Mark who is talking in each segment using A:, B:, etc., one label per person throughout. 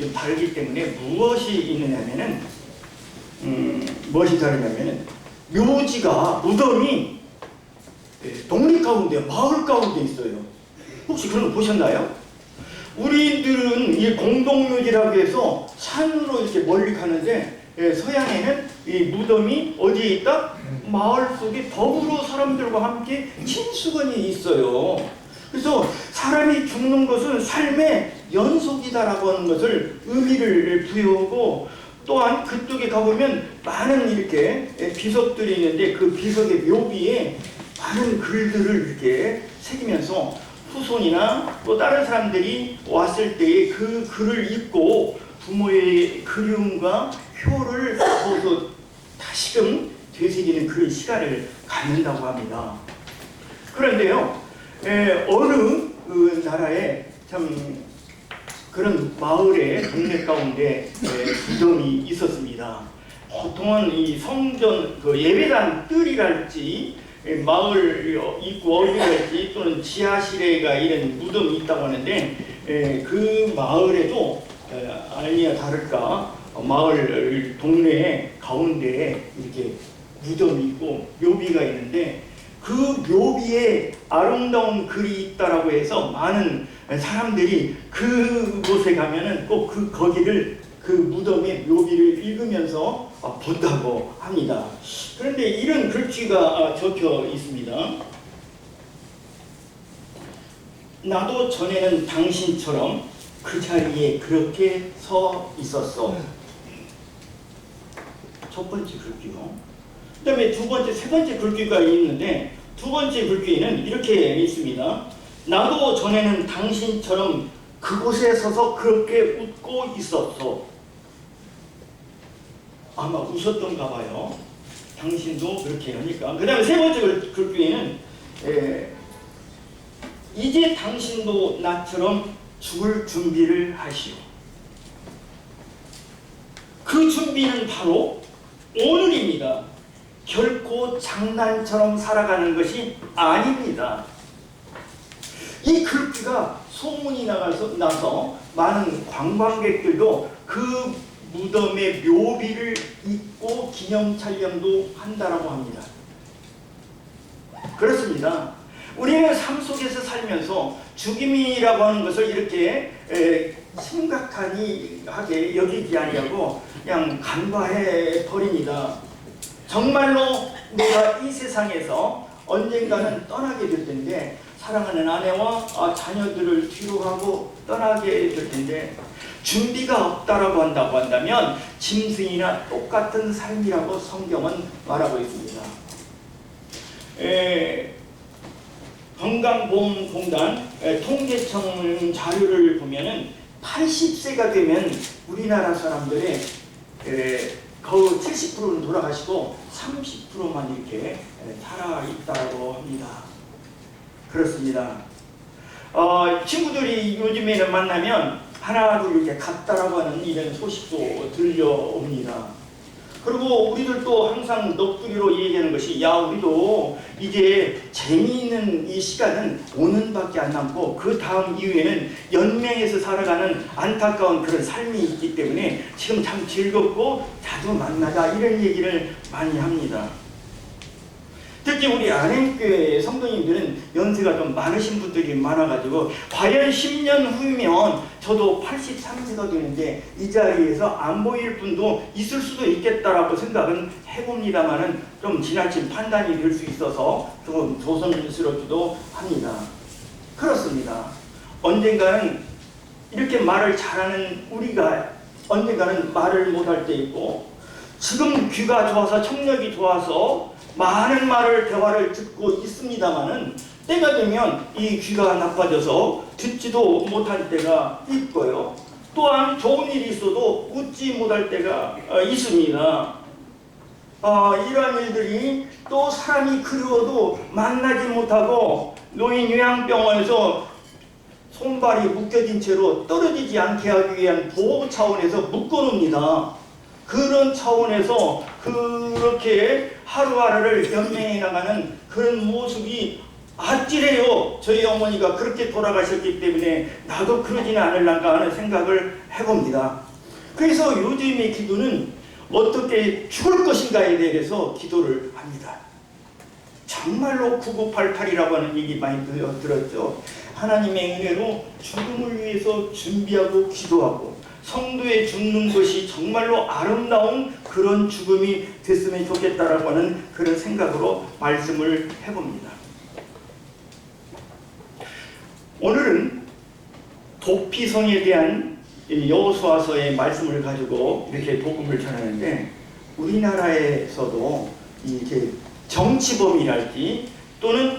A: 좀 다르기 때문에 무엇이 있느냐면은 무엇이 다르냐면은 묘지가 무덤이 동네 가운데 마을 가운데 있어요. 혹시 그런 거 보셨나요? 우리들은 이 공동묘지라고 해서 산으로 이렇게 멀리 가는데 서양에는 이 무덤이 어디에 있다? 마을 속에 더불어 사람들과 함께 친수건이 있어요. 그래서 사람이 죽는 것은 삶의 연속이다라고 하는 것을 의미를 부여하고, 또한 그쪽에 가보면 많은 이렇게 비석들이 있는데 그 비석의 묘비에 많은 글들을 이렇게 새기면서 후손이나 또 다른 사람들이 왔을 때에 그 글을 읽고 부모의 그리움과 효를 더더 다시금 되새기는 그런 시간을 갖는다고 합니다. 그런데요, 어느 나라에 참 그런 마을의 동네 가운데 무덤이 있었습니다. 보통은 이 성전 예배당 뜰이랄지 마을 입구 어디랄지 또는 지하실에가 이런 무덤이 있다고 하는데, 그 마을에도 아니야 다를까 마을 동네 가운데에 이렇게 무덤이 있고 묘비가 있는데, 그 묘비에 아름다운 글이 있다라고 해서 많은 사람들이 그곳에 가면은 꼭 거기를 그 무덤의 묘비를 읽으면서 본다고 합니다. 그런데 이런 글귀가 적혀 있습니다. 나도 전에는 당신처럼 그 자리에 그렇게 서 있었어. 첫 번째 글귀요. 그 다음에 두 번째, 세 번째 글귀가 있는데, 두 번째 글귀는 이렇게 있습니다. 나도 전에는 당신처럼 그곳에 서서 그렇게 웃고 있었어. 아마 웃었던가 봐요. 당신도 그렇게 하니까. 그 다음에 세 번째 글귀에는 이제 당신도 나처럼 죽을 준비를 하시오. 그 준비는 바로 오늘입니다. 결코 장난처럼 살아가는 것이 아닙니다. 이 글귀가 소문이 나서 많은 관광객들도 그 무덤의 묘비를 잊고 기념 촬영도 한다라고 합니다. 그렇습니다. 우리는 삶 속에서 살면서 죽임이라고 하는 것을 이렇게 심각하게 여기지 아니하고 그냥 간과해 버립니다. 정말로 내가 이 세상에서 언젠가는 떠나게 될 텐데, 사랑하는 아내와 자녀들을 뒤로 하고 떠나게 될 텐데, 준비가 없다라고 한다면 짐승이나 똑같은 삶이라고 성경은 말하고 있습니다. 건강보험공단 통계청 자료를 보면은 80세가 되면 우리나라 사람들의 거의 70%는 돌아가시고 30%만 이렇게 살아있다고 합니다. 그렇습니다. 친구들이 요즘에는 만나면 하나 둘 이렇게 갔다라고 하는 이런 소식도 들려옵니다. 그리고 우리들도 항상 넋두리로 얘기하는 것이, 야, 우리도 이제 재미있는 이 시간은 5년밖에 안 남고 그 다음 이후에는 연맹해서 살아가는 안타까운 그런 삶이 있기 때문에 지금 참 즐겁고 자주 만나자, 이런 얘기를 많이 합니다. 특히 우리 안행교회 성도님들은 연세가 좀 많으신 분들이 많아가지고, 과연 10년 후면 저도 83세가 되는데 이 자리에서 안 보일 분도 있을 수도 있겠다라고 생각은 해봅니다만은 좀 지나친 판단이 될 수 있어서 좀 조심스럽기도 합니다. 그렇습니다. 언젠가는 이렇게 말을 잘하는 우리가 언젠가는 말을 못할 때 있고, 지금 귀가 좋아서 청력이 좋아서 많은 대화를 듣고 있습니다만은 때가 되면 이 귀가 나빠져서 듣지도 못할 때가 있고요. 또한 좋은 일이 있어도 웃지 못할 때가 있습니다. 이러한 일들이 또 사람이 그리워도 만나지 못하고 노인 요양병원에서 손발이 묶여진 채로 떨어지지 않게 하기 위한 보호 차원에서 묶어놓습니다. 그런 차원에서 그렇게 하루하루를 연맹해 나가는 그런 모습이 아찔해요. 저희 어머니가 그렇게 돌아가셨기 때문에 나도 그러지는 않을란가 하는 생각을 해봅니다. 그래서 요즘의 기도는 어떻게 죽을 것인가에 대해서 기도를 합니다. 정말로 9988이라고 하는 얘기 많이 들었죠. 하나님의 은혜로 죽음을 위해서 준비하고 기도하고 성도의 죽는 것이 정말로 아름다운 그런 죽음이 됐으면 좋겠다라고 하는 그런 생각으로 말씀을 해봅니다. 오늘은 도피성에 대한 여호수아서의 말씀을 가지고 이렇게 복음을 전하는데, 우리나라에서도 이렇게 정치범이랄지 또는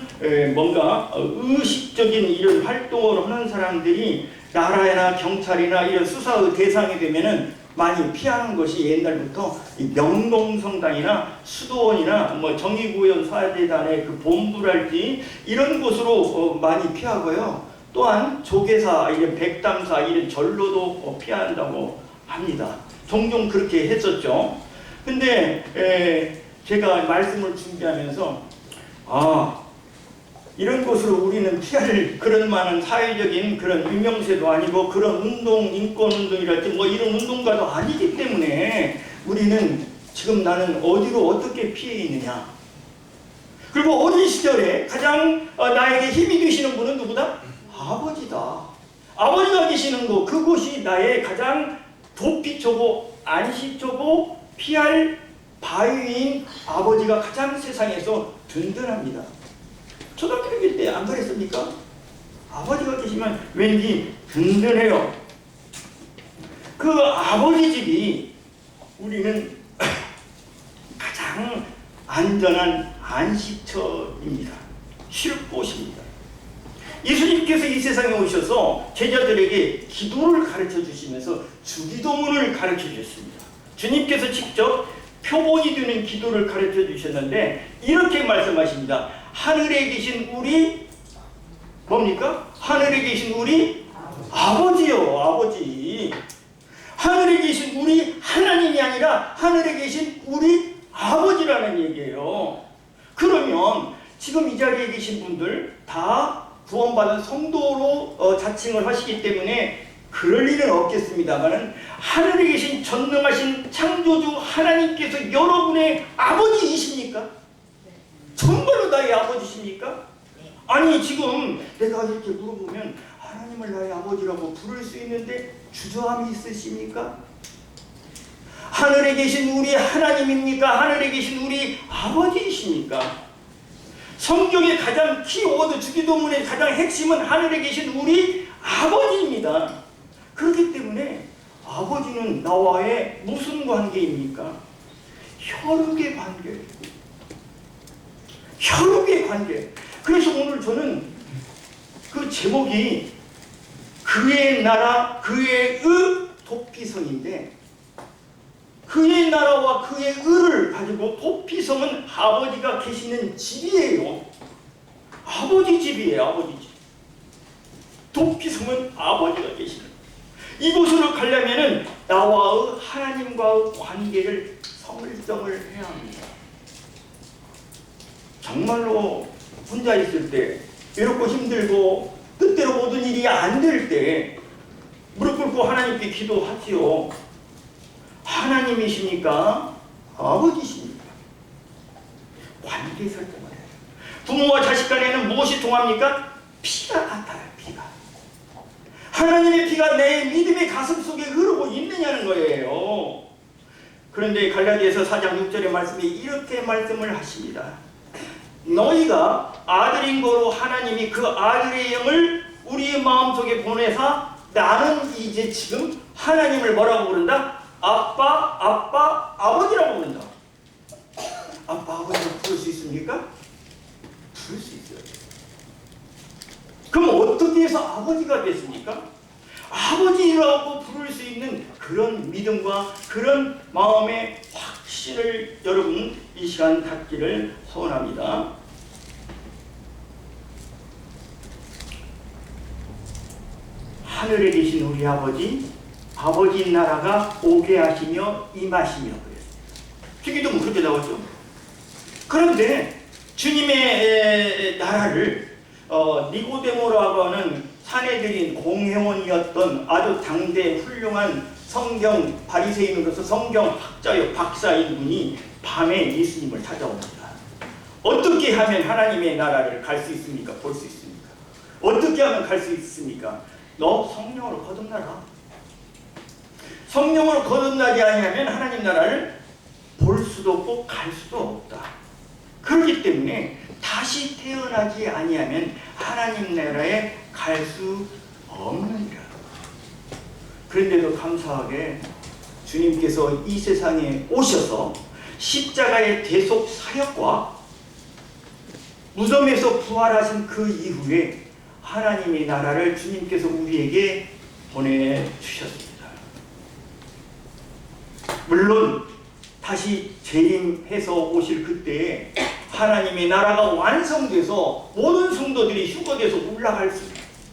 A: 뭔가 의식적인 이런 활동을 하는 사람들이 나라나 경찰이나 이런 수사의 대상이 되면은 많이 피하는 것이 옛날부터 이 명동성당이나 수도원이나 뭐 정의구현 사제단의 그 본부랄지 이런 곳으로 많이 피하고요. 또한 조계사, 이런 백담사, 이런 절로도 피한다고 합니다. 종종 그렇게 했었죠. 근데 제가 말씀을 준비하면서 이런 곳으로 우리는 피할 그런 많은 사회적인 그런 유명세도 아니고 그런 운동, 인권운동이랄지 뭐 이런 운동가도 아니기 때문에 우리는 지금 나는 어디로 어떻게 피해 있느냐. 그리고 어린 시절에 가장 나에게 힘이 되시는 분은 누구다? 아버지다. 아버지가 계시는 곳, 그곳이 나의 가장 도피처고 안식처고 피할 바위인 아버지가 가장 세상에서 든든합니다. 초등학교 다닐 때 안 그랬습니까? 아버지가 계시면 왠지 든든해요. 그 아버지 집이 우리는 가장 안전한 안식처입니다. 쉴 곳입니다. 예수님께서 이 세상에 오셔서 제자들에게 기도를 가르쳐 주시면서 주기도문을 가르쳐 주셨습니다. 주님께서 직접 표본이 되는 기도를 가르쳐 주셨는데 이렇게 말씀하십니다. 하늘에 계신 우리 뭡니까? 하늘에 계신 우리 아버지요. 아버지. 하늘에 계신 우리 하나님이 아니라 하늘에 계신 우리 아버지라는 얘기예요. 그러면 지금 이 자리에 계신 분들 다 구원받은 성도로 자칭을 하시기 때문에 그럴 일은 없겠습니다만, 하늘에 계신 전능하신 창조주 하나님께서 여러분의 아버지이십니까? 정말로 나의 아버지십니까? 아니 지금 내가 이렇게 물어보면 하나님을 나의 아버지라고 부를 수 있는데 주저함이 있으십니까? 하늘에 계신 우리 하나님입니까? 하늘에 계신 우리 아버지이십니까? 성경의 가장 키워드, 주기도문의 가장 핵심은 하늘에 계신 우리 아버지입니다. 그렇기 때문에 아버지는 나와의 무슨 관계입니까? 혈육의 관계. 혈육의 관계. 그래서 오늘 저는 그 제목이 그의 나라 그의 의 도피성인데, 그의 나라와 그의 의를 가지고 도피성은 아버지가 계시는 집이에요. 아버지 집이에요. 아버지 집. 도피성은 아버지가 계시는. 이곳으로 가려면은 나와의 하나님과의 관계를 성을정을 해야 합니다. 정말로 혼자 있을 때, 외롭고 힘들고 뜻대로 모든 일이 안 될 때 무릎 꿇고 하나님께 기도하지요. 하나님이십니까? 아버지십니까? 관계 설정을 해요. 부모와 자식 간에는 무엇이 통합니까? 피가 같아요. 피가. 하나님의 피가 내 믿음의 가슴 속에 흐르고 있느냐는 거예요. 그런데 갈라디아서 4장 6절의 말씀이 이렇게 말씀을 하십니다. 너희가 아들인 거로 하나님이 그 아들의 영을 우리의 마음속에 보내사 나는 이제 지금 하나님을 뭐라고 부른다? 아빠, 아버지라고 부른다. 아빠, 아버지라고 부를 수 있습니까? 부를 수 있어요. 그럼 어떻게 해서 아버지가 됐습니까? 아버지라고 부를 수 있는 그런 믿음과 그런 마음의 확신을 여러분 이 시간 갖기를 소원합니다. 하늘에 계신 우리 아버지, 아버지 나라가 오게 하시며 임하시며 그랬습니다. 주기도문 그렇게 나왔죠. 그런데 주님의 나라를 니고데모라고 하는 사내들인 공회원이었던 아주 당대 훌륭한 성경 바리새인으로서 성경학자요 박사인 분이 밤에 예수님을 찾아옵니다. 어떻게 하면 하나님의 나라를 갈 수 있습니까? 볼 수 있습니까? 어떻게 하면 갈 수 있습니까? 너 성령으로 거듭나라. 성령으로 거듭나지 아니하면 하나님 나라를 볼 수도 없고 갈 수도 없다. 그렇기 때문에 다시 태어나지 아니하면 하나님 나라에 갈 수 없느니라. 그런데도 감사하게 주님께서 이 세상에 오셔서 십자가의 대속 사역과 무덤에서 부활하신 그 이후에 하나님의 나라를 주님께서 우리에게 보내주셨습니다. 물론 다시 재림해서 오실 그때에 하나님의 나라가 완성돼서 모든 성도들이 휴거돼서 올라갈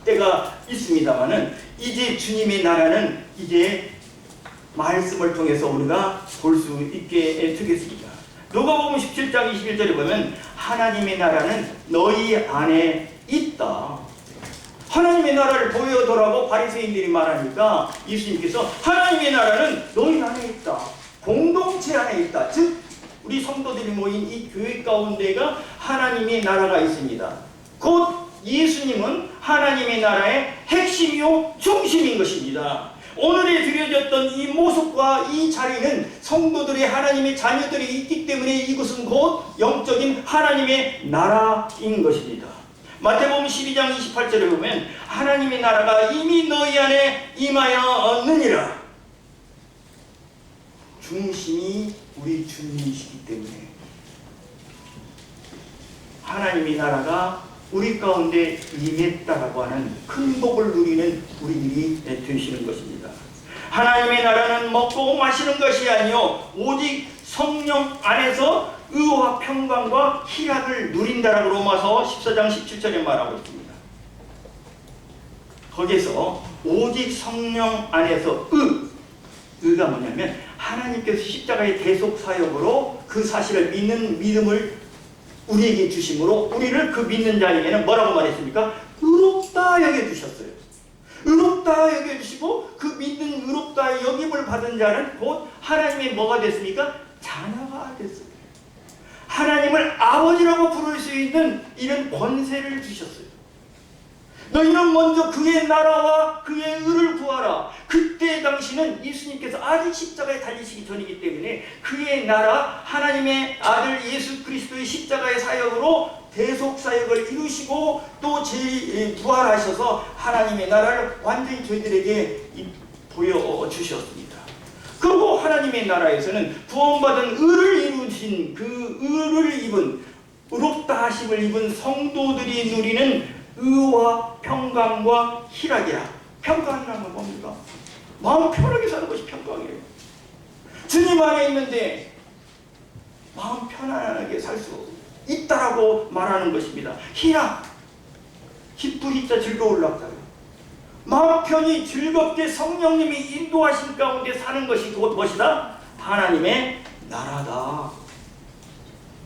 A: 때가 있습니다만은 이제 주님의 나라는 이제 말씀을 통해서 우리가 볼 수 있게 되겠습니다. 누가복음 17장 21절에 보면 하나님의 나라는 너희 안에 있다. 하나님의 나라를 보여더라고 바리새인들이 말하니까 예수님께서 하나님의 나라는 너희 안에 있다. 공동체 안에 있다. 즉 우리 성도들이 모인 이 교회 가운데가 하나님의 나라가 있습니다. 곧 예수님은 하나님의 나라의 핵심이요 중심인 것입니다. 오늘에 드려졌던 이 모습과 이 자리는 성도들의 하나님의 자녀들이 있기 때문에 이곳은 곧 영적인 하나님의 나라인 것입니다. 마태복음 12장 28절에 보면 하나님의 나라가 이미 너희 안에 임하였느니라. 중심이 우리 주님이시기 때문에 하나님의 나라가 우리 가운데 임했다라고 하는 큰 복을 누리는 우리들이 되시는 것입니다. 하나님의 나라는 먹고 마시는 것이 아니요 오직 성령 안에서 의와 평강과 희락을 누린다라고 로마서 14장 17절에 말하고 있습니다. 거기에서 오직 성령 안에서 의가 뭐냐면 하나님께서 십자가의 대속 사역으로 그 사실을 믿는 믿음을 우리에게 주심으로 우리를 그 믿는 자에게는 뭐라고 말했습니까? 의롭다 여겨주셨어요. 의롭다 여겨주시고 그 믿는 의롭다 여김을 받은 자는 곧 하나님의 뭐가 됐습니까? 자녀가 됐어요. 하나님을 아버지라고 부를 수 있는 이런 권세를 주셨어요. 너희는 먼저 그의 나라와 그의 의를 구하라. 그때 당시는 예수님께서 아직 십자가에 달리시기 전이기 때문에 그의 나라 하나님의 아들 예수 그리스도의 십자가의 사역으로 대속 사역을 이루시고 또 부활하셔서 하나님의 나라를 완전히 저희들에게 보여주셨습니다. 그리고 하나님의 나라에서는 구원받은 의를 이루신 그 의를 입은 의롭다 하심을 입은 성도들이 누리는 의와 평강과 희락이라. 평강이라는 건 뭡니까? 마음 편하게 사는 것이 평강이에요. 주님 안에 있는데 마음 편안하게 살 수 있다라고 말하는 것입니다. 희락, 기쁘리자 즐거울락자요. 마음 편히 즐겁게 성령님이 인도하신 가운데 사는 것이 곧 무엇이다? 하나님의 나라다.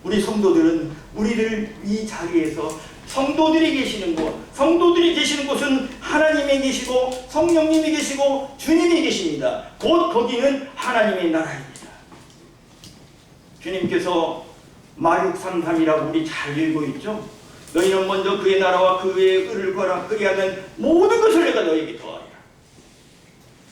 A: 우리 성도들은 우리를 이 자리에서 성도들이 계시는 곳, 성도들이 계시는 곳은 하나님이 계시고 성령님이 계시고 주님이 계십니다. 곧 거기는 하나님의 나라입니다. 주님께서 마육 3:3이라고 우리 잘 읽고 있죠? 너희는 먼저 그의 나라와 그의 의를 구하라. 그리하면 모든 것을 내가 너희에게 더하리라.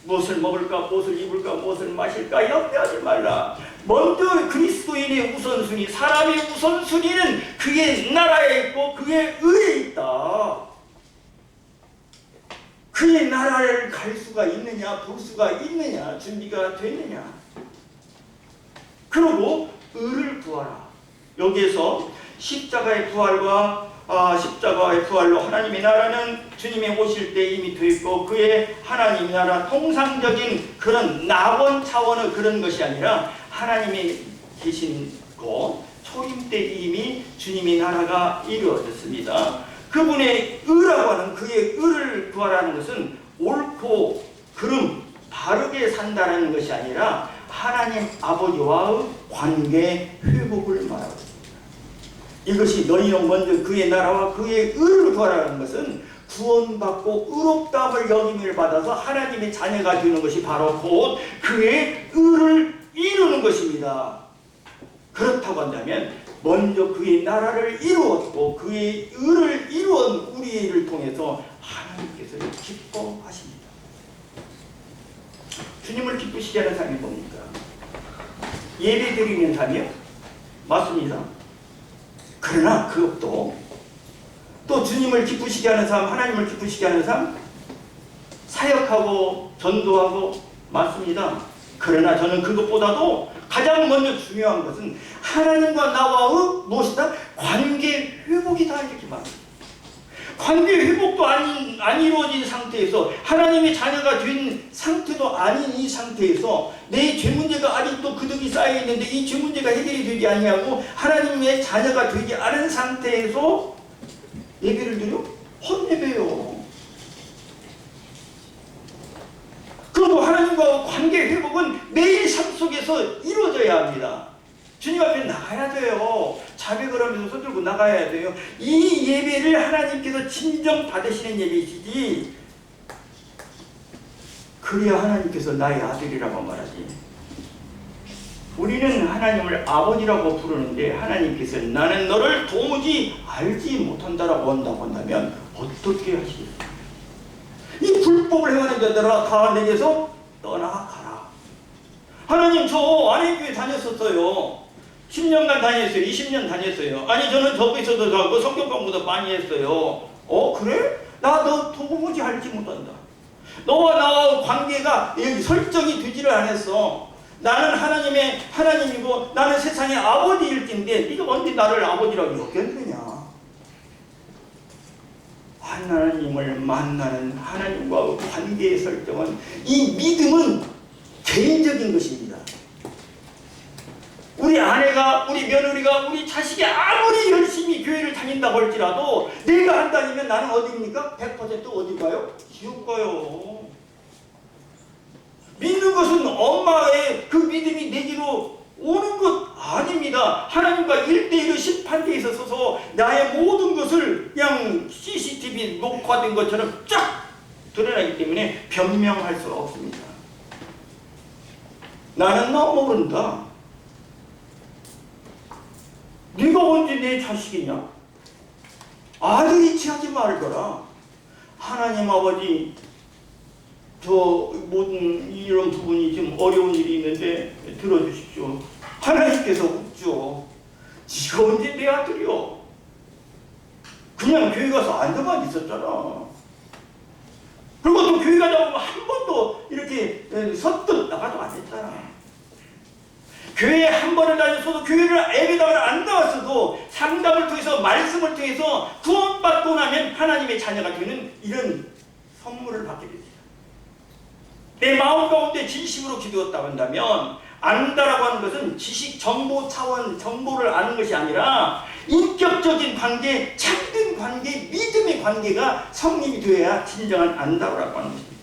A: 무엇을 먹을까, 무엇을 입을까, 무엇을 마실까 염려하지 말라. 먼저 그리스도인의 우선순위, 사람의 우선순위는 그의 나라에 있고 그의 의에 있다. 그의 나라를 갈 수가 있느냐, 볼 수가 있느냐, 준비가 됐느냐. 그리고 의를 구하라. 여기에서 십자가의 부활과 십자가의 부활로 하나님의 나라는 주님이 오실 때 이미 되어 있고 그의 하나님 나라 통상적인 그런 낙원 차원의 그런 것이 아니라 하나님이 계신 곳 초림 때 이미 주님의 나라가 이루어졌습니다. 그분의 의라고 하는 그의 의를 구하라는 것은 옳고 그름 바르게 산다는 것이 아니라 하나님 아버지와의 관계 회복을 말하고 있습니다. 이것이 너희는 먼저 그의 나라와 그의 의를 구하라는 것은 구원받고 의롭다함을 여김을 받아서 하나님의 자녀가 되는 것이 바로 곧 그의 의를 이루는 것입니다. 그렇다고 한다면 먼저 그의 나라를 이루었고 그의 의를 이루은 우리를 통해서 하나님께서 기뻐하십니다. 주님을 기쁘시게 하는 삶이 뭡니까? 예배 드리는 삶이요? 맞습니다. 그러나 그것도 또 주님을 기쁘시게 하는 삶, 하나님을 기쁘시게 하는 삶, 사역하고 전도하고 맞습니다. 그러나 저는 그것보다도 가장 먼저 중요한 것은 하나님과 나와의 무엇이다? 관계 회복이다 이렇게 말합니다. 관계 회복도 안 이루어진 상태에서 하나님의 자녀가 된 상태도 아닌 이 상태에서 내 죄 문제가 아직도 그득이 쌓여 있는데 이 죄 문제가 해결이 되지 아니하고 하나님의 자녀가 되지 않은 상태에서 예배를 드려? 헛예배요. 그리고 하나님과 관계 회복은 매일 삶 속에서 이루어져야 합니다. 주님 앞에 나가야 돼요. 자백을 하면서 손들고 나가야 돼요. 이 예배를 하나님께서 진정 받으시는 예배이시지, 그래야 하나님께서 나의 아들이라고 말하지. 우리는 하나님을 아버지라고 부르는데 하나님께서 나는 너를 도무지 알지 못한다라고 한다면 어떻게 하시겠어요? 이 불법을 행하는 자들아 다 내게서 떠나가라. 하나님, 저 안회교회 다녔었어요. 10년간 다녔어요. 20년 다녔어요. 아니 저는 저기서도 가고 성경 공부도 많이 했어요. 그래? 나 너 도무지 알지 못한다. 너와 나와 관계가 설정이 되지를 않았어. 나는 하나님이고 나는 세상의 아버지일진데 네가 언제 나를 아버지라고 여겼느냐. 하나님을 만나는 하나님과 관계의 설정은, 이 믿음은 개인적인 것입니다. 우리 아내가, 우리 며느리가, 우리 자식이 아무리 열심히 교회를 다닌다고 할지라도 내가 안 다니면 나는 어디입니까? 100% 어디 가요? 지옥 가요. 믿는 것은 엄마의 그 믿음이 내게로 오는 것 아닙니다. 하나님과 1대1의 심판대에 서서 나의 모든 것을 그냥 CCTV 녹화된 것처럼 쫙 드러나기 때문에 변명할 수 없습니다. 나는 너 모른다. 네가 언제 내 자식이냐? 아들이 취하지 말거라. 하나님 아버지, 저 모든 이런 부분이 좀 어려운 일이 있는데 들어주십시오. 하나님께서 묻죠. 네가 언제 내 아들이요? 그냥 교회 가서 앉아만 있었잖아. 그리고 또 교회 가다 보면 한 번도 이렇게 선뜻 나가도 안 했잖아. 교회에 한 번을 다녔어도, 교회를 예배당을 안 나왔어도 상담을 통해서, 말씀을 통해서 구원받고 나면 하나님의 자녀가 되는 이런 선물을 받게 됩니다. 내 마음 가운데 진심으로 기도했다고 한다면, 안다라고 하는 것은 지식 정보 차원 정보를 아는 것이 아니라 인격적인 관계, 참된 관계, 믿음의 관계가 성립이 되어야 진정한 안다라고 하는 것입니다.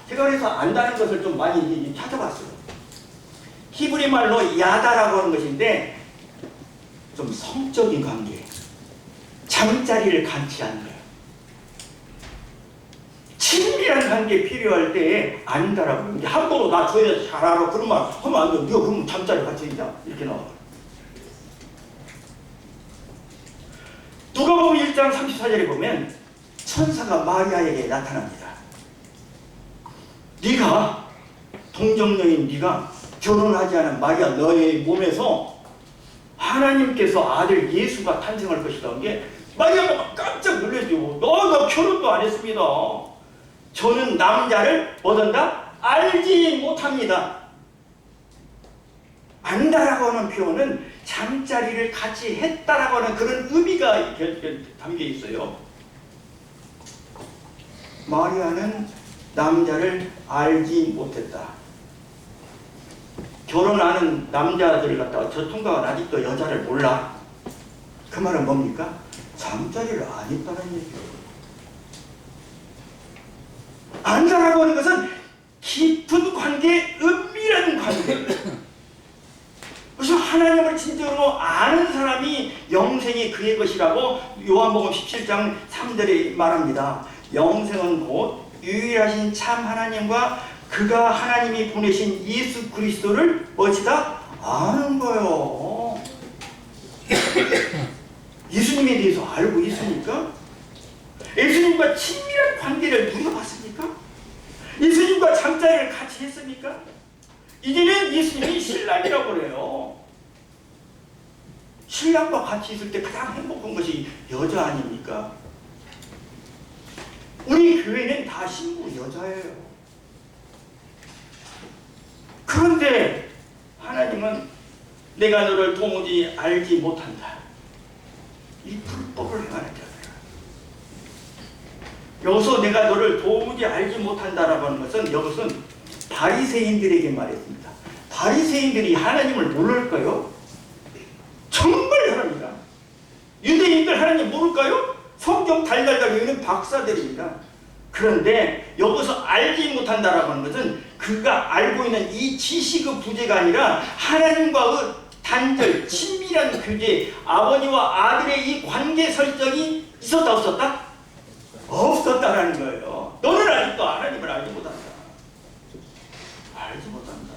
A: 제가 그래서 안다는 것을 좀 많이 찾아봤어요. 히브리 말로 야다라고 하는 것인데 좀 성적인 관계, 잠자리를 갖지 않는 거예요. 친밀한 관계 필요할 때 안다라고. 이제 함부로 나 저 여자 잘 알아 그런 말 하면 안 돼. 네가 그러면 잠자리 같이 있자 이렇게 나와. 누가복음 1장 34절에 보면 천사가 마리아에게 나타납니다. 네가 동정녀인 네가 결혼하지 않은 마리아, 너의 몸에서 하나님께서 아들 예수가 탄생할 것이다. 게 마리아가 막 깜짝 놀라죠. 나 결혼도 안 했습니다. 저는 남자를 뭐든다? 알지 못합니다. 안다라고 하는 표현은 잠자리를 같이 했다라고 하는 그런 의미가 담겨 있어요. 마리아는 남자를 알지 못했다. 결혼하는 남자들 갖다가 저 통과가 아직도 여자를 몰라. 그 말은 뭡니까? 잠자리를 안 했다는 얘기예요. 안다라고 하는 것은 깊은 관계, 은밀한 관계. 그래서 하나님을 진정으로 아는 사람이 영생 그의 것이라고 요한복음 17장 3절에 말합니다. 영생은 곧 유일하신 참 하나님과 그가 하나님이 보내신 예수 그리스도를 뭐지다? 아는 거요. 예수님에 대해서 알고 있습니까? 예수님과 친밀한 관계를 누려봤습니까? 예수님과 잠자리를 같이 했습니까? 이제는 예수님이 신랑이라고 그래요. 신랑과 같이 있을 때 가장 행복한 것이 여자 아닙니까? 우리 교회는 다 신부 여자예요. 그런데 하나님은 내가 너를 도무지 알지 못한다. 이 불법을 행하는 자들. 여기서 내가 너를 도무지 알지 못한다라고 하는 것은 여기서는 바리새인들에게 말했습니다. 바리새인들이 하나님을 모를까요? 정말 잘합니다. 유대인들 하나님 모를까요? 성경 달달달 외우는 박사들입니다. 그런데 여기서 알지 못한다라고 하는 것은 그가 알고 있는 이 지식의 부재가 아니라 하나님과의 단절, 친밀한 교제, 아버지와 아들의 이 관계 설정이 있었다 없었다? 없었다라는 거예요. 너는 아직도 하나님을 알지 못한다. 알지 못한다.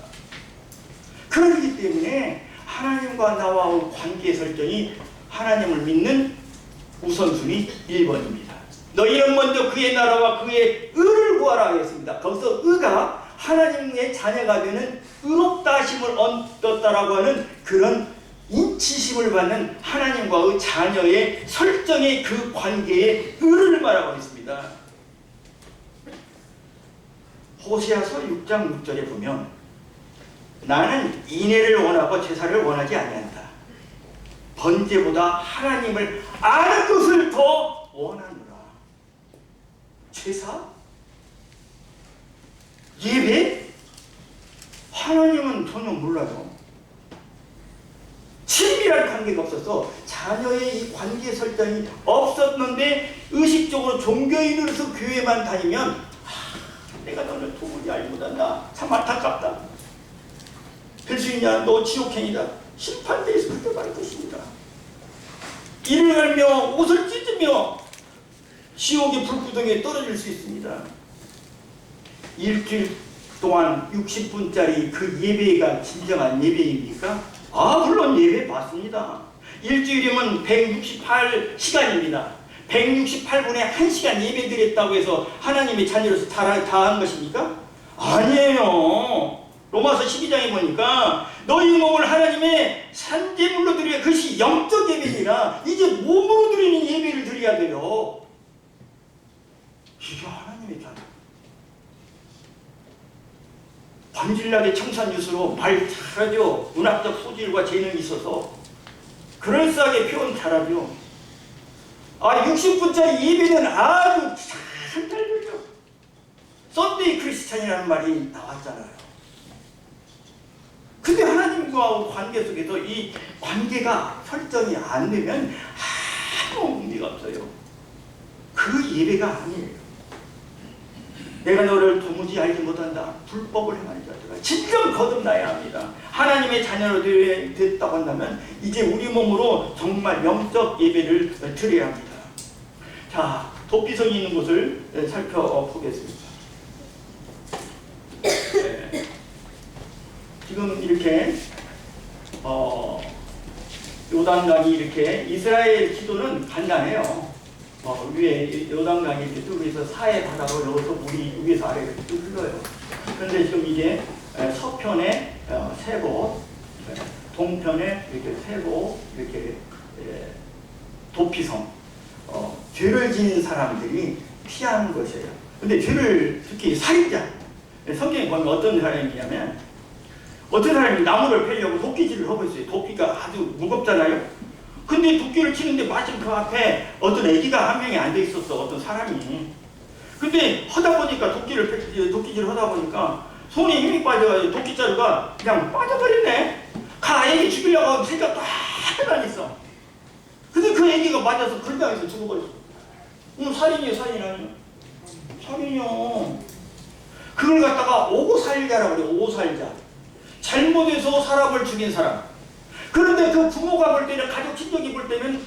A: 그렇기 때문에 하나님과 나와의 관계 설정이 하나님을 믿는 우선순위 1번입니다. 너희는 먼저 그의 나라와 그의 의를 구하라 하였습니다. 거기서 의가 하나님의 자녀가 되는 의롭다 하심을 얻었다라고 하는 그런 인치심을 받는 하나님과의 자녀의 설정의 그 관계의 의를 말하고 있습니다. 호세아서 6장 6절에 보면 나는 인애를 원하고 제사를 원하지 아니한다. 번제보다 하나님을 아는 것을 더 원하노라. 제사? 예배? 하나님은 전혀 몰라요. 친밀한 관계가 없어서 자녀의 이 관계 설정이 없었는데 의식적으로 종교인으로서 교회만 다니면 내가 너를 도무지 알지 못한다. 참 안타깝다. 될 수 있냐? 너 지옥행이다. 심판대에서 그렇게 말할 것입니다. 이를 갈며 옷을 찢으며 지옥의 불구덩이에 떨어질 수 있습니다. 일주일 동안 60분짜리 그 예배가 진정한 예배입니까? 물론 예배 받습니다. 일주일이면 168시간입니다. 168분에 1시간 예배 드렸다고 해서 하나님의 자녀로서 다한 것입니까? 아니에요. 로마서 12장에 보니까 너희 몸을 하나님의 산제물로 드려야 그것이 영적 예배니라. 이제 몸으로 드리는 예배를 드려야 돼요. 이게 하나님의 자녀. 번질나게 청산유수로 말 잘하죠. 문학적 소질과 재능이 있어서 그럴싸하게 표현 잘하죠. 60분짜리 예배는 아주 잘 들죠. 썬데이 크리스찬이라는 말이 나왔잖아요. 근데 하나님과 관계 속에서 이 관계가 설정이 안 되면 아무 의미가 없어요. 그 예배가 아니에요. 내가 너를 도무지 알지 못한다. 불법을 행하는 자들아 진정 거듭나야 합니다. 하나님의 자녀로 됐다고 한다면 이제 우리 몸으로 정말 영적 예배를 드려야 합니다. 자, 도피성이 있는 곳을 살펴보겠습니다. 네. 지금 이렇게 요단강이 이렇게 이스라엘 지도는 간단해요. 위에 요단강이 이렇게 뚫어서 사해 바다로 여기서 물이 위에서 아래로 쭉 흘러요. 그런데 지금 이게 서편에 세 곳, 동편에 이렇게 세 곳, 이렇게 도피성, 죄를 지은 사람들이 피하는 것이에요. 근데 죄를 특히 살인자, 성경에 보면 어떤 사람이냐면 어떤 사람이 나무를 패려고 도끼질을 하고 있어요. 도끼가 아주 무겁잖아요. 근데 도끼를 치는데 마침 그 앞에 어떤 애기가 한 명이 앉아 있었어. 어떤 사람이. 근데 하다 보니까 도끼질을 하다 보니까 손에 힘이 빠져가지고 도끼자루가 그냥 빠져버리네. 애기 죽이려고 하고 새끼가 딱 다녔어. 근데 그 애기가 맞아서 불당해서 죽어버렸어. 살인이에요, 살인 아니에요? 살인이요. 그걸 갖다가 오고살자라고 그래요. 오고살자. 잘못해서 사람을 죽인 사람. 그런데 그 부모가 볼 때는, 가족 친척이 볼 때는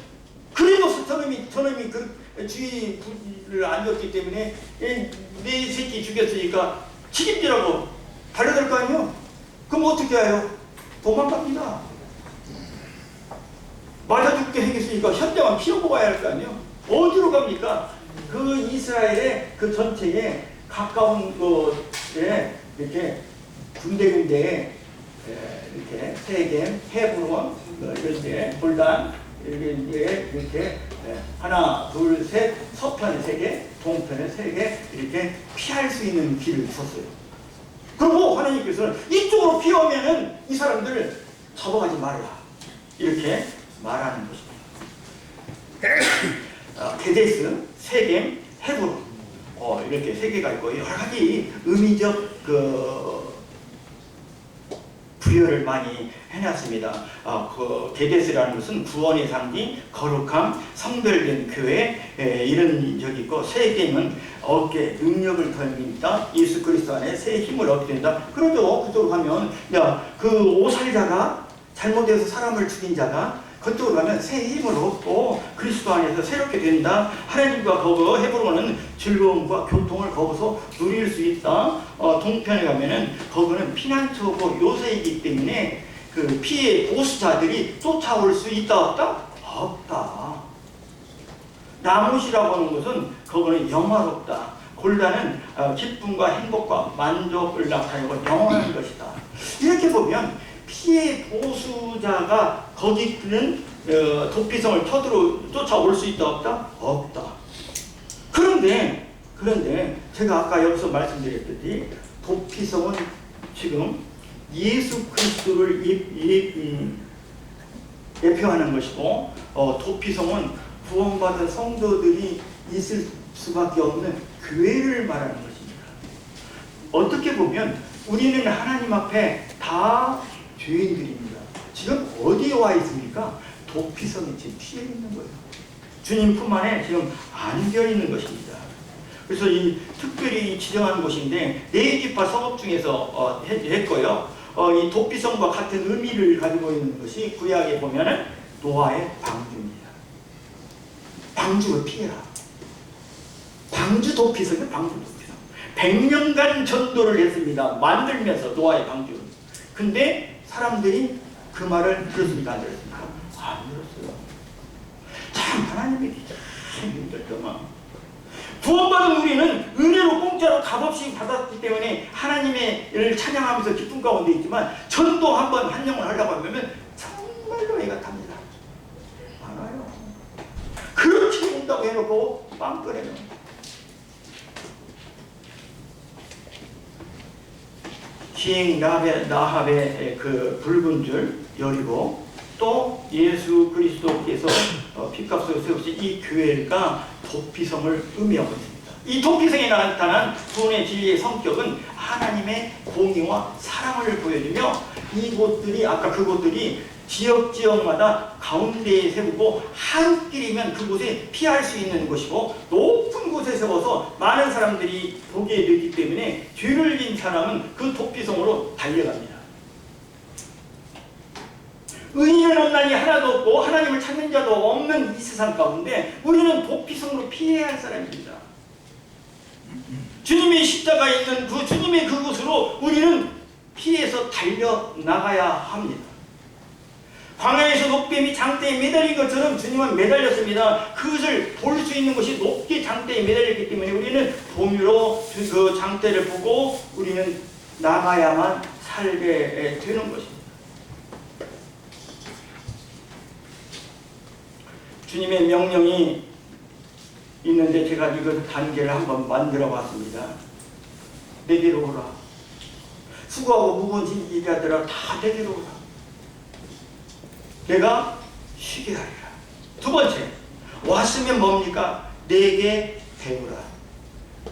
A: 그래도 저놈이 그 주의를 안 줬기 때문에 내 새끼 죽였으니까 책임지라고 달려들 거 아니에요? 그럼 어떻게 해요? 도망갑니다. 맞아 죽게 생겼으니까 현장은 피하고 가야 할 거 아니에요? 어디로 갑니까? 그 이스라엘의 그 전체에 가까운 곳에 이렇게 군데군데 이렇게 세겜, 헤브론, 이런데 골단 이렇게 하나, 둘, 셋, 서편에 3개, 동편에 3개 이렇게 피할 수 있는 길을 줬어요. 그리고 하나님께서는 이쪽으로 피하면은 이 사람들을 잡아가지 말라 이렇게 말하는 것입니다. 게데스, 세겜, 헤브론 이렇게 3개가 있고 여러 가지 의미적 부여를 많이 해놨습니다. 그 게데스라는 것은 구원의 상징, 거룩함, 성별된 교회 이런 적이 있고 세겜은 어깨 능력을 더입니다. 예수 그리스도 안에 새 힘을 얻게 된다. 그러죠. 그쪽으로 가면 그 오살자가 잘못해서 사람을 죽인 자가 그쪽으로 가면 새 힘을 얻고 그리스도 안에서 새롭게 된다. 하나님과 거기서 헤브론은 즐거움과 교통을 거기서 누릴 수 있다. 동편에 가면은 거기는 피난처고 요새이기 때문에 그 피해 보수자들이 쫓아올 수 있다 없다? 없다. 나못이라고 하는 것은 거기는 영화롭다. 골단은 기쁨과 행복과 만족을 나타내고 영원한 것이다. 이렇게 보면 피해 보수자가 거기는 도피성을 쫓아올 수 있다 없다? 없다. 그런데 제가 아까 여기서 말씀드렸듯이 도피성은 지금 예수 그리스도를 대표하는 것이고 도피성은 구원받은 성도들이 있을 수밖에 없는 교회를 말하는 것입니다. 어떻게 보면 우리는 하나님 앞에 다 죄인들입니다. 지금 어디에 와 있습니까? 도피성에 지금 피해 있는 거예요. 주님 품 안에 지금 안겨 있는 것입니다. 그래서 이 특별히 지정한 곳인데 네기파 성읍 중에서 했고요. 이 도피성과 같은 의미를 가지고 있는 것이 구약에 보면은 노아의 방주입니다. 방주를 피해라. 방주 도피성은 방주 도피성. 100년간 전도를 했습니다. 만들면서 노아의 방주. 근데 사람들이 그 말을 들었습니까? 안 들었습니까? 안 들었어요. 참 하나님이 참 힘들더만. 구원받은 우리는 은혜로 공짜로 값없이 받았기 때문에 하나님을 찬양하면서 기쁨 가운데 있지만 전도 한번 한 영을 하려고 하면 정말로 애가 탑니다. 많아요. 그렇게 온다고 해놓고 빵 꺼내요. 기행 나합의 그 붉은 줄 여리고 또 예수 그리스도께서 핏값으로 세우신 이 교회가 도피성을 의미하고 있습니다. 이 도피성에 나타난 구원의 진리의 성격은 하나님의 공의와 사랑을 보여주며 이곳들이 아까 그곳들이 지역마다 가운데에 세우고 한 길이면 그곳에 피할 수 있는 곳이고 높은 곳에 세워서 많은 사람들이 보게 되기 때문에 죄를 지은 사람은 그 도피성으로 달려갑니다. 의인은 없나니 하나도 없고 하나님을 찾는 자도 없는 이 세상 가운데 우리는 도피성으로 피해야 할 사람입니다. 주님의 십자가 있는 그 주님의 그곳으로 우리는 피해서 달려나가야 합니다. 광야에서 녹뱀이 장대에 매달린 것처럼 주님은 매달렸습니다. 그것을 볼 수 있는 것이 높게 장대에 매달렸기 때문에 우리는 봄으로 그 장대를 보고 우리는 나가야만 살게 되는 것입니다. 주님의 명령이 있는데 제가 이거 단계를 한번 만들어 봤습니다. 내게로 오라. 수고하고 무거운 짐 일하더라 다 내게로 오라. 내가 쉬게 하리라. 두 번째, 왔으면 뭡니까? 내게 배우라.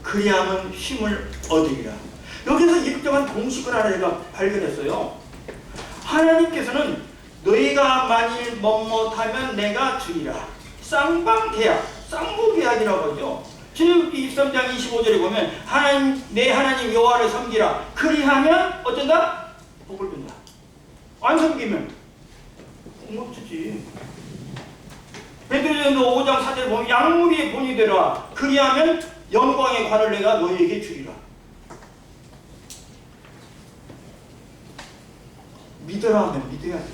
A: 그리하면 힘을 얻으리라. 여기서 일정한 공식을 하나 제가 발견했어요. 하나님께서는 너희가 만일 못하면 내가 주리라. 쌍방계약, 쌍무계약이라고 하죠. 출애굽기 23장 25절에 보면 내 하나님 여호와를 섬기라. 그리하면 어쩐다? 복을 준다. 안 섬기면 못 주지. 베드로전서 5장 4절 보면 양무리의 본이 되라. 그리하면 영광의 관을 내가 너희에게 주리라. 믿으라 하면 믿어야 돼.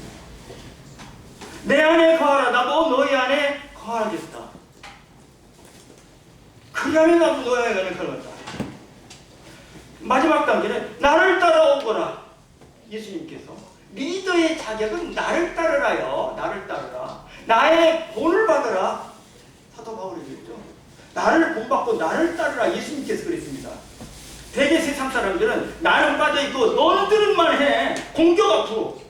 A: 내 안에 거하라. 나도 너희 안에 거하겠다. 그리하면 나도 너희 안에 거하겠다. 마지막 단계는 나를 따라오거라. 예수님께서 리더의 자격은 나를 따르라요. 나를 따르라. 나의 본을 받으라. 사도 바울이 그랬죠. 나를 본받고 나를 따르라. 예수님께서 그랬습니다. 대개 세상 사람들은 나는 빠져있고 너희들은만 해. 공격 앞으로.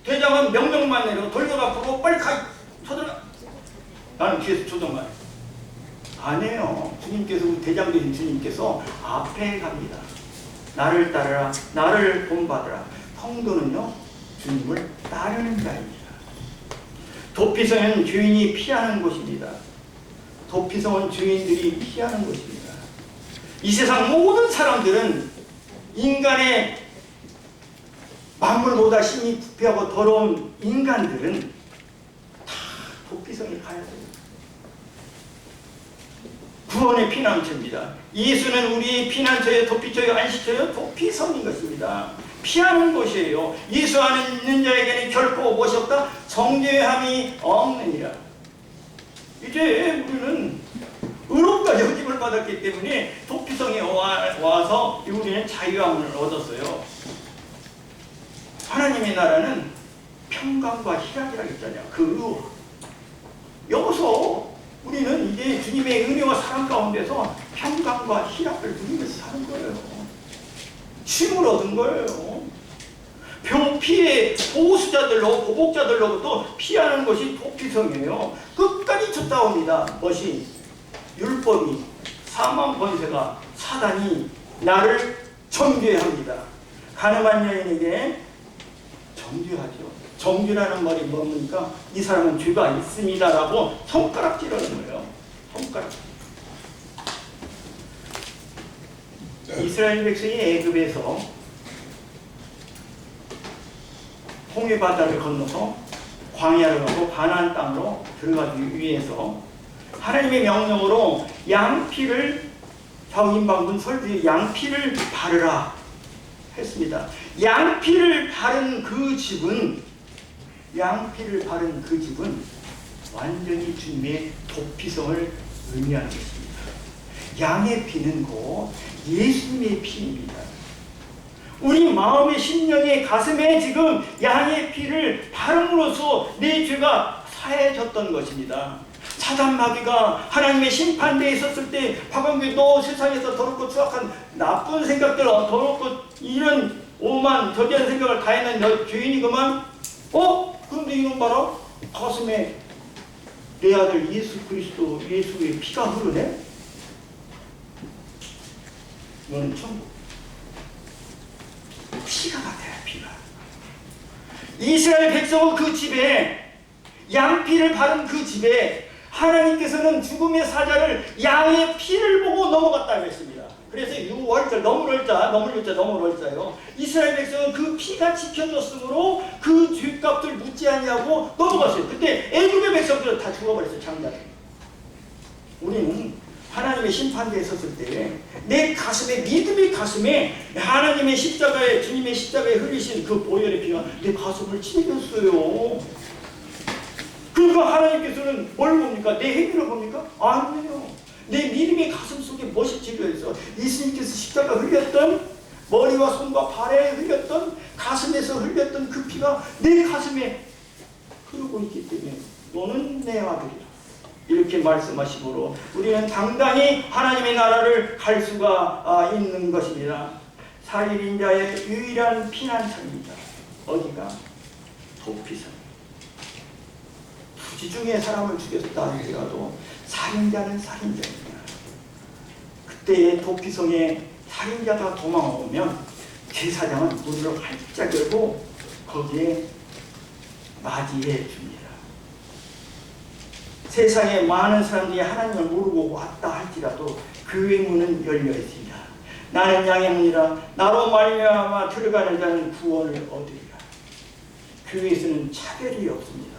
A: 대장은 명령만 내려. 돌격 앞으로 빨리 가. 서들어가. 나는 뒤에서 조정만 해. 아니에요. 주님께서, 대장 되신 주님께서 앞에 갑니다. 나를 따르라. 나를 본받으라. 성도는요, 주님을 따르는 자입니다. 도피성은 주인이 피하는 곳입니다. 도피성은 주인들이 피하는 곳입니다. 이 세상 모든 사람들은 인간의 만물보다 신이 부패하고 더러운 인간들은 다 도피성에 가야 돼요. 구원의 피난처입니다. 예수는 우리의 피난처예요, 도피처예요, 안식처예요? 도피성인 것입니다. 피하는 곳이에요. 예수 안에 있는 자에게는 결코 무엇이 없다? 정죄함이 없느니라. 이제 우리는 의롭다 여김을 받았기 때문에 도피성에 와서 우리는 자유함을 얻었어요. 하나님의 나라는 평강과 희락이라고 했잖아요. 여기서 우리는 이제 주님의 은혜와 사랑 가운데서 평강과 희락을 누리면서 사는 거예요. 쉼을 얻은 거예요. 병 피해 보호수자들로 보복자들로부터 피하는 것이 도피성이에요. 끝까지 쫓아옵니다. 것이 율법이, 사망 권세가, 사단이 나를 정죄합니다. 가늠한 여인에게 정죄하죠. 정죄라는 말이 뭡니까? 이 사람은 죄가 있습니다라고 손가락질하는 거예요. 손가락. 이스라엘 백성이 애굽에서 홍해 바다를 건너서 광야를 가고 가나안 땅으로 들어가기 위해서 하나님의 명령으로 양피를 좌우임방군 설주에 양피를 바르라 했습니다. 양피를 바른 그 집은 완전히 주님의 도피성을 의미하는 것입니다. 양의 피는 곧 예수님의 피입니다. 우리 마음의 심령의 가슴에 지금 양의 피를 바름으로써 내 죄가 사해졌던 것입니다. 사단 마귀가 하나님의 심판대에 있었을 때 박원규 너 세상에서 더럽고 추악한 나쁜 생각들 더럽고 이런 오만 저기한 생각을 다 했는 너 죄인이구만. 그런데 이놈 봐라. 가슴에 내 아들 예수 그리스도 예수의 피가 흐르네. 너는 천국. 피가 같아요. 피가. 이스라엘 백성은 그 집에 양피를 바른 그 집에 하나님께서는 죽음의 사자를 양의 피를 보고 넘어갔다고 했습니다. 그래서 유월절, 넘을 월자요. 이스라엘 백성은 그 피가 지켜졌으므로 그 죄값을 묻지 아니하고 넘어갔어요. 그때 애굽의 백성들은 다 죽어버렸어요. 장자들. 우리는 하나님의 심판대에 섰을 때 내 가슴에, 믿음의 가슴에 하나님의 십자가에, 주님의 십자가에 흘리신 그 보혈의 피가 내 가슴을 치밀었어요. 그러니까 하나님께서는 뭘 봅니까? 내 행위를 봅니까? 아니에요. 내 믿음의 가슴 속에 무엇이 지려있어? 예수님께서 십자가 흘렸던 머리와 손과 발에 흘렸던 가슴에서 흘렸던 그 피가 내 가슴에 흐르고 있기 때문에 너는 내 아들이라. 이렇게 말씀하시므로 우리는 당당히 하나님의 나라를 갈 수가 있는 것입니다. 살인자의 유일한 피난처입니다. 어디가? 도피성. 부지중에 사람을 죽였다 할지라도 살인자는 살인자입니다. 그때의 도피성에 살인자가 도망오면 제사장은 문을 활짝 열고 거기에 맞이해 줍니다. 세상에 많은 사람들이 하나님을 모르고 왔다 할지라도 그 문은 열려 있습니다. 나는 양의 문이라 나로 말미암아 들어가는 자는 구원을 얻으리라. 교회에서는 차별이 없습니다.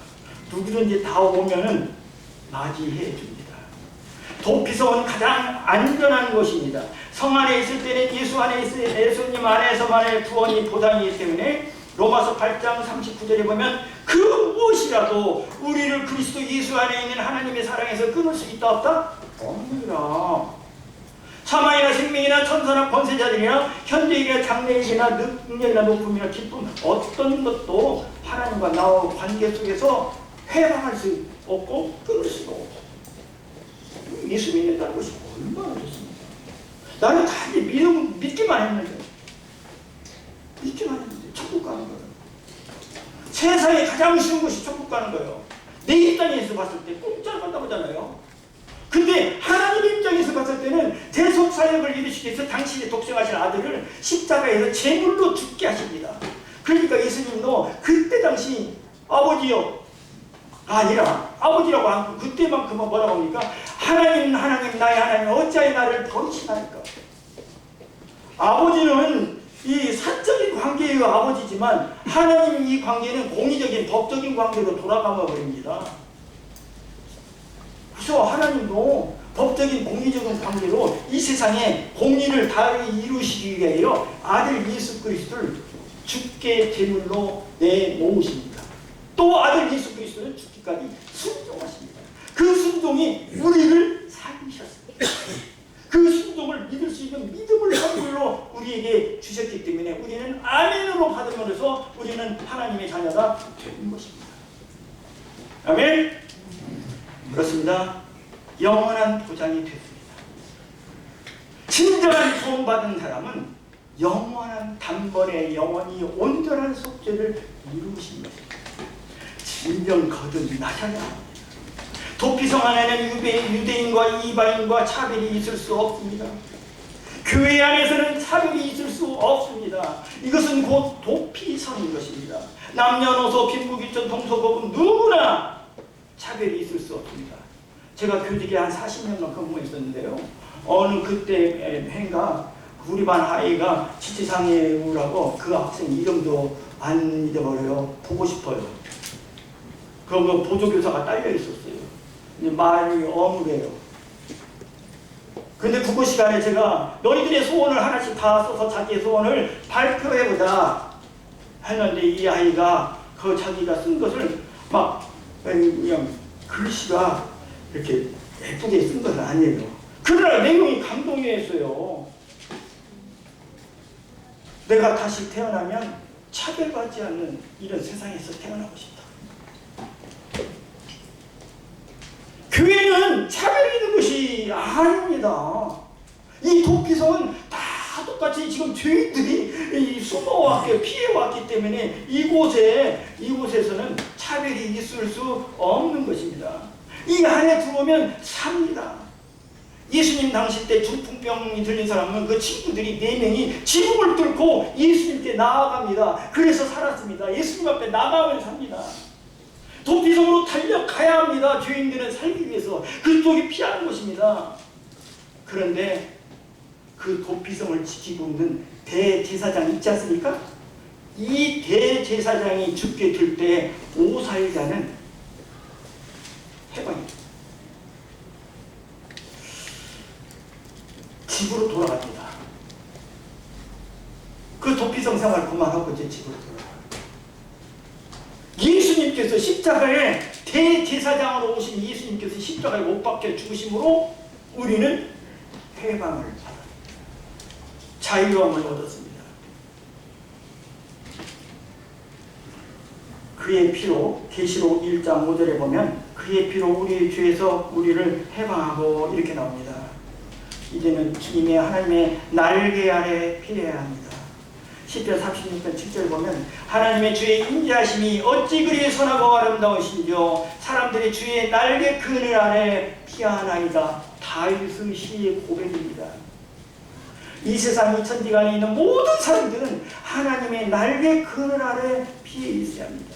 A: 누구든지 다 오면은 맞이해 줍니다. 도피성은 가장 안전한 곳입니다. 성 안에 있을 때는 예수님 안에서만의 구원이 보장이기 때문에 로마서 8장 39절에 보면 그 무엇이라도 우리를 그리스도 예수 안에 있는 하나님의 사랑에서 끊을 수 있다 없다? 없느니라. 사망이나 생명이나 천사나 권세자들이나 현재이나 장래이나 능력이나 높음이나 기쁨 어떤 것도 하나님과 나와 관계 속에서 해방할 수 없고 끊을 수도 없고 예수 믿는다는 것이 얼마나 좋습니까? 나는 단지 믿기만 했는데 천국 가는 거예요. 세상에 가장 쉬운 것이 천국 가는 거예요. 내 입장에서 봤을 때 공짜로 간다고 하잖아요. 근데 하나님 입장에서 봤을 때는 대속사역을 이루시기 위해서 당신이 독생하신 아들을 십자가에서 제물로 죽게 하십니다. 그러니까 예수님도 그때 당시 아버지요 아니라 아버지라고 하고 그때만큼은 뭐라고 합니까? 하나님 나의 하나님 어찌하여 나를 버리시나이까. 아버지는 이 사적인 관계의 아버지지만 하나님 이 관계는 공의적인 법적인 관계로 돌아가며 버립니다. 그래서 하나님도 법적인 공의적인 관계로 이 세상에 공의를 다 이루시기 위하여 아들 예수 그리스도를 죽게 제물로 내놓으십니다. 또 아들 예수 그리스도는 죽기까지 순종하십니다. 그 순종이 우리를 살리셨습니다. 그 순종을 믿을 수 있는 믿음을 선물로 우리에게 주셨기 때문에 우리는 아멘으로 받음으로써 우리는 하나님의 자녀가 되는 것입니다. 아멘. 그렇습니다. 영원한 보장이 됐습니다. 진정한 구원받은 사람은 영원한 단번에 영원히 온전한 속죄를 이루신 것입니다. 진정 거듭나셔야 합니다. 도피성 안에는 유대인과 이방인과 차별이 있을 수 없습니다. 교회 안에서는 차별이 있을 수 없습니다. 이것은 곧 도피성인 것입니다. 남녀노소 빈부귀천 동서고금 누구나 차별이 있을 수 없습니다. 제가 교직에 한 40년간 근무했었는데요. 어느 그때 해인가 우리 반 아이가 지체장애 우라고 그 학생 이름도 안 잊어버려요. 보고 싶어요. 그 보조교사가 딸려 있었어요. 말이 어물해요. 근데 국어 시간에 제가 너희들의 소원을 하나씩 다 써서 자기의 소원을 발표해보자 했는데 이 아이가 그 자기가 쓴 것을 막 그냥 글씨가 이렇게 예쁘게 쓴 것은 아니에요. 그러나 내용이 감동이었어요. 내가 다시 태어나면 차별받지 않는 이런 세상에서 태어나고 싶다. 교회는 차별이 있는 것이 아닙니다. 이 도피성은 다 똑같이 지금 죄인들이 숨어왔기 피해왔기 때문에 이곳에서는 차별이 있을 수 없는 것입니다. 이 안에 들어오면 삽니다. 예수님 당시 때 중풍병이 들린 사람은 그 친구들이 4명이 지붕을 뚫고 예수님께 나아갑니다. 그래서 살았습니다. 예수님 앞에 나가면 삽니다. 도피성으로 달려가야 합니다. 죄인들은 살기 위해서 그쪽이 피하는 것입니다. 그런데 그 도피성을 지키고 있는 대제사장 있지 않습니까? 이 대제사장이 죽게 될 때 오살자는 해방입니다. 집으로 돌아갑니다. 그 도피성 생활 그만하고 이제 집으로 돌아갑니다. 예수님께서 십자가에 대제사장으로 오신 예수님께서 십자가에 못 박혀 죽으심으로 우리는 해방을 받았습니다. 자유함을 얻었습니다. 그의 피로 계시록 1장 5절에 보면 그의 피로 우리의 죄에서 우리를 해방하고 이렇게 나옵니다. 이제는 주님의 하나님의 날개 아래 피해야 합니다. 시편 36편 7절 보면 하나님의 주의 인자하심이 어찌 그리 선하고 아름다우신지요 사람들이 주의 날개 그늘 아래 피하나이다. 다윗의 시의 고백입니다. 이 세상 이 천지간에 있는 모든 사람들은 하나님의 날개 그늘 아래 피해 있어야 합니다.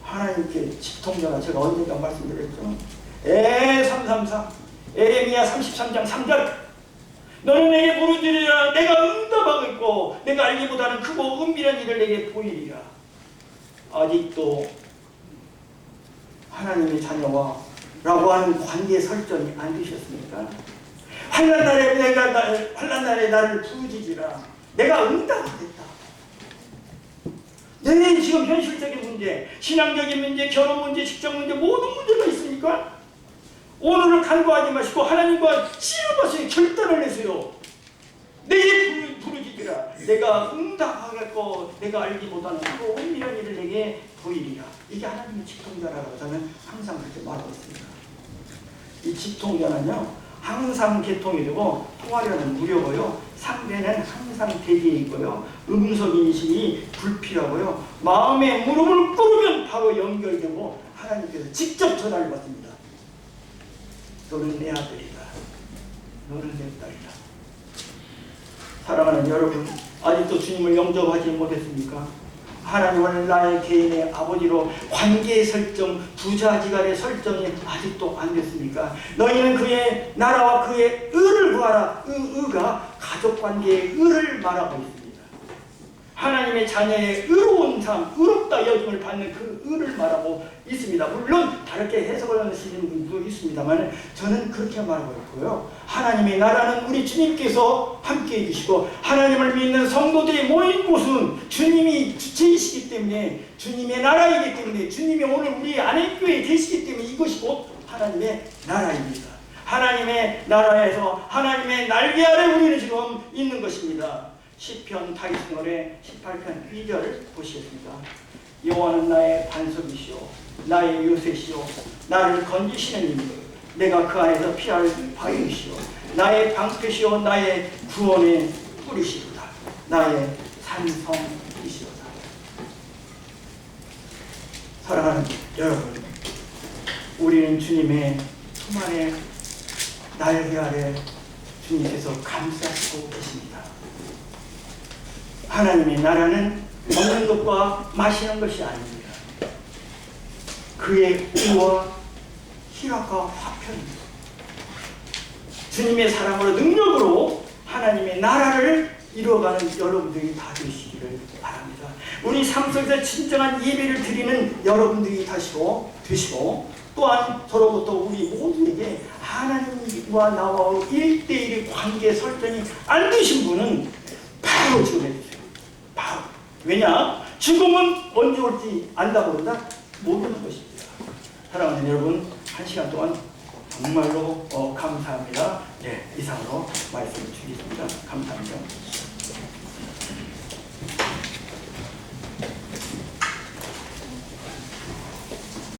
A: 하나님께 직통자가 제가 언젠가 말씀드렸죠. 333 에레미야 33장 3절 너는 내게 부르짖으리라 내가 응답하겠고 내가 알기보다는 크고 은밀한 일을 내게 보이리라. 아직도 하나님의 자녀와 라고 하는 관계 설정이 안 되셨습니까? 환난 날에 나를 부르짖으라. 내가 응답하겠다. 네, 지금 현실적인 문제, 신앙적인 문제, 결혼 문제, 직장 문제, 모든 문제가 있습니까? 오늘을 간과하지 마시고 하나님과 씨름하세요. 결단을 내세요. 내게 부르짖으라. 내가 응답하겠고 내가 알지 못하는 또 은밀한 일을 내게 보이리라. 이게 하나님의 직통전화라고 저는 항상 그렇게 말하고 있습니다. 이 직통전화는요, 항상 개통이 되고 통화료는 무료고요. 상대는 항상 대기에 있고요. 음성인식이 불필요하고요. 마음에 무릎을 꿇으면 바로 연결되고 하나님께서 직접 전화를 받습니다. 너는 내 아들이다. 너는 내 딸이다. 사랑하는 여러분, 아직도 주님을 영접하지 못했습니까? 하나님을 나의 개인의 아버지로 관계 설정, 부자지간의 설정이 아직도 안 됐습니까? 너희는 그의 나라와 그의 의를 구하라. 의가 가족관계의 의를 말하고 있습니다. 하나님의 자녀의 의로운 삶, 의롭다 여김을 받는 그 의를 말하고 있습니다. 물론 다르게 해석을 하시는 분도 있습니다만 저는 그렇게 말하고 있고요. 하나님의 나라는 우리 주님께서 함께해 주시고 하나님을 믿는 성도들이 모인 곳은 주님이 주체이시기 때문에 주님의 나라이기 때문에 주님이 오늘 우리 안에교회에 계시기 때문에 이것이 곧 하나님의 나라입니다. 하나님의 나라에서 하나님의 날개 아래 우리는 지금 있는 것입니다. 시편 다윗 노래 18편 2절 보시겠습니다. 여호와는 나의 반석이시오 나의 요새시오 나를 건지시는 이님 내가 그 안에서 피할 바위이시오 나의 방패시오 나의 구원의 뿌리시로다 나의 산성이시로다. 사랑하는 여러분, 우리는 주님의 품 안에 날개 아래 주님께서 감싸시고 계십니다. 하나님의 나라는 먹는 것과 마시는 것이 아닙니다. 그의 의와 희락과 화평입니다. 주님의 사랑으로 능력으로 하나님의 나라를 이루어가는 여러분들이 다 되시기를 바랍니다. 우리 삶 속에서 진정한 예배를 드리는 여러분들이 되시고 또한 저로부터 우리 모두에게 하나님과 나와 1대1의 관계 설정이 안 되신 분은 바로 지금 해주세요. 바로. 왜냐? 죽음은 언제 올지 안다고 그러다 모르는 것입니다. 사랑하는 여러분, 한 시간 동안 정말로 감사합니다. 네, 이상으로 말씀을 드리겠습니다. 감사합니다.